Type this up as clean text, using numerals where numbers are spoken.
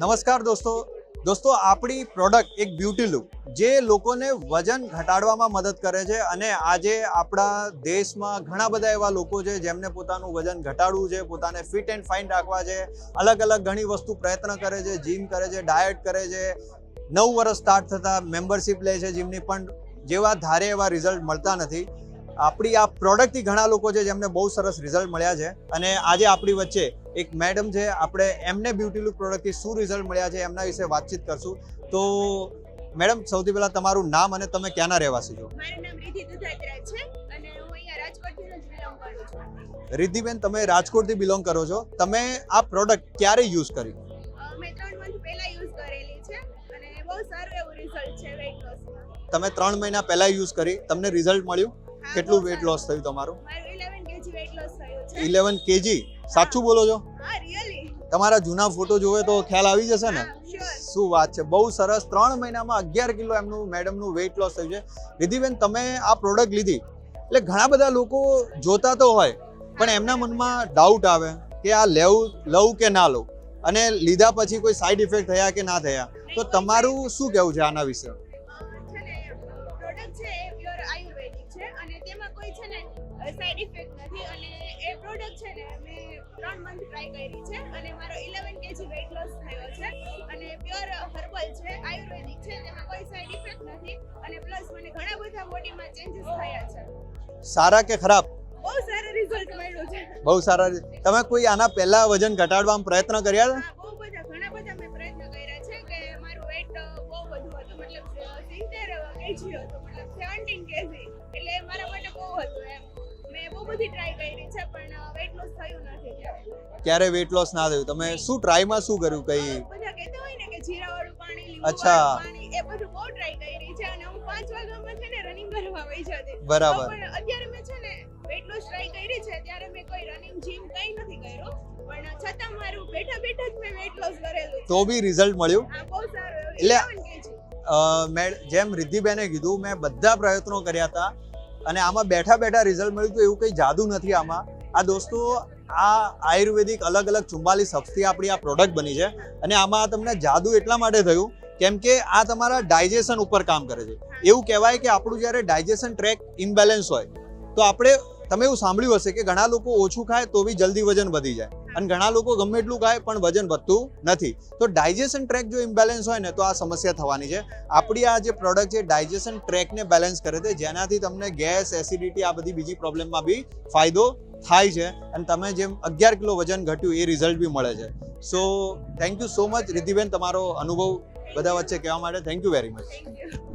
નમસ્કાર દોસ્તો આપણી પ્રોડક્ટ એક બ્યુટી લુક જે લોકોને વજન ઘટાડવામાં મદદ કરે છે અને આજે આપણા દેશમાં ઘણા બધા એવા લોકો છે જેમને પોતાનું વજન ઘટાડવું છે, પોતાને ફિટ એન્ડ ફાઇન રાખવા છે, અલગ અલગ ઘણી વસ્તુ પ્રયત્ન કરે છે, જીમ કરે છે, ડાયટ કરે છે, 9 વર્ષ સ્ટાર્ટ થતા મેમ્બરશિપ લે છે જીમની, પણ જેવા ધારે એવા રિઝલ્ટ મળતા નથી. આપણી આ પ્રોડક્ટથી ઘણા લોકો છે જેમને બહુ સરસ રિઝલ્ટ મળ્યા છે અને આજે આપણી વચ્ચે એક મેડમ છે, આપણે એમને બ્યુટી લુક પ્રોડક્ટથી શું રિઝલ્ટ મળ્યા છે એમના વિશે વાતચીત કરશું. તો મેડમ, સૌથી પહેલા તમારું નામ અને તમે ક્યાંના રહેવાસી છો? મારું નામ રિદ્ધિ દુધાત્રા છે અને હું અહીંયા રાજકોટથી જ બિલોંગ કરું છું. રિદ્ધિબેન, તમે રાજકોટથી બિલોંગ કરો છો. તમે આ પ્રોડક્ટ ક્યારે યુઝ કરી? મેં 3 મંથ પહેલા યુઝ કરેલી છે અને બહુ સારું એવું રિઝલ્ટ છે વેઇટ લોસમાં. તમે 3 મહિના પહેલા યુઝ કરી, તમને રિઝલ્ટ મળ્યું? કેટલું વેઇટ લોસ થયું તમારું? મારું 11 kg વેઇટ લોસ થયું છે. 11 kg? સાચું બોલો છો? હા, રિયલી. તમારા જૂના ફોટો જોવે તો ખ્યાલ આવી જશે ને? શ્યોર. શું વાત છે, બહુ સરસ. 3 મહિનામાં 11 કિલો એમનું મેડમનું વેઇટ લોસ થયું છે. રિદ્ધિબેન, તમે આ પ્રોડક્ટ લીધી એટલે ઘણા બધા લોકો જોતા તો હોય પણ એમના મનમાં ડાઉટ આવે કે આ લઉં કે ના લઉં, અને લીધા પછી કોઈ સાઈડ ઇફેક્ટ થયા કે ના થયા, તો તમારું શું કહેવું છે આના વિશે? છે ને પ્રોડક્ટ છે એ પ્યોર આયુર્વેદિક છે અને તેમાં કોઈ છે ને સાઈડ ઇફેક્ટ નથી અને એ પ્રોડક્ટ છે ને મેં 3 મંથ ટ્રાય કરી છે અને મારો 11 kg વેઇટ લોસ થયો છે અને પ્યોર હર્બલ છે, આયુર્વેદિક છે, તેમાં કોઈ સાઈડ ઇફેક્ટ નથી અને પ્લસ મને ઘણા બધા બોડીમાં ચેન્જીસ થયા છે. સારા કે ખરાબ? બહુ સારું રિઝલ્ટ મળ્યું છે. બહુ સારા. તમે કોઈ આના પહેલા વજન ઘટાડવામાં પ્રયત્ન કર્યા હતા? હા, બહુ બધા ઘણા બધા મેં પ્રયત્ન કર્યા છે કે મારું વેઇટ બહુ વધુ હતું, મતલબ 70 kg હતું, મતલબ 17 kg, એટલે મારા માટે બહુ હતું એમ. મેં બહુ બધી ટ્રાય કરી છે પણ વેઇટ લોસ થયું નથી ક્યારે. ક્યારે વેઇટ લોસ ના થયું? તમે શું ટ્રાયમાં શું કર્યું? કઈ બધા કહેતા હોય ને કે જીરાવાળું પાણી, અચ્છા. લીંબુવાળું પાણી, એ બધું બહુ ટ્રાય કરી છે અને હું 5 વાગ્યામાં છે ને રનિંગ કરવા વહી જતી. બરાબર. તો પણ અત્યારે મેં છે ને વેઇટ લોસ ટ્રાય કરી છે ત્યારે મેં કોઈ રનિંગ જીમ કંઈ નથી કર્યું, પણ છતાં મારું બેઠા બેઠા જ મેં વેઇટ લોસ કરેલું છે. તો બી રિઝલ્ટ મળ્યું? હા, બહુ સારું એવું. એટલે 11 kg. જેમ રિદ્ધિબેને કીધું, મેં બધા પ્રયત્નો કર્યા હતા અને આમાં બેઠા બેઠા રિઝલ્ટ મળ્યું. તો એવું કંઈ જાદુ નથી આમાં. આ દોસ્તો, આ આયુર્વેદિક અલગ અલગ 44 હર્બ્સથી આપણી આ પ્રોડક્ટ બની છે અને આમાં તમને જાદુ એટલા માટે થયું કેમ કે આ તમારા ડાયજેશન ઉપર કામ કરે છે. એવું કહેવાય કે આપણું જ્યારે ડાયજેશન ટ્રેક ઇમ્બેલેન્સ હોય તો તમે એવું સાંભળ્યું હશે કે ઘણા લોકો ઓછું ખાય તો બી જલ્દી વજન વધી જાય અને ઘણા લોકો ગમે એટલું ખાય પણ વજન વધતું નથી. તો ડાયજેશન ટ્રેક જો ઇમ્બેલેન્સ હોય ને તો આ સમસ્યા થવાની છે. આપણી આ જે પ્રોડક્ટ છે ડાયજેશન ટ્રેકને બેલેન્સ કરે છે, જેનાથી તમને ગેસ, એસિડિટી, આ બધી બીજી પ્રોબ્લેમમાં બી ફાયદો થાય છે અને તમે જેમ 11 કિલો વજન ઘટ્યું એ રિઝલ્ટ બી મળે છે. So thank you so much Riddhiben, તમારો અનુભવ બધા વચ્ચે કહેવા માટે thank you very much. Thank you.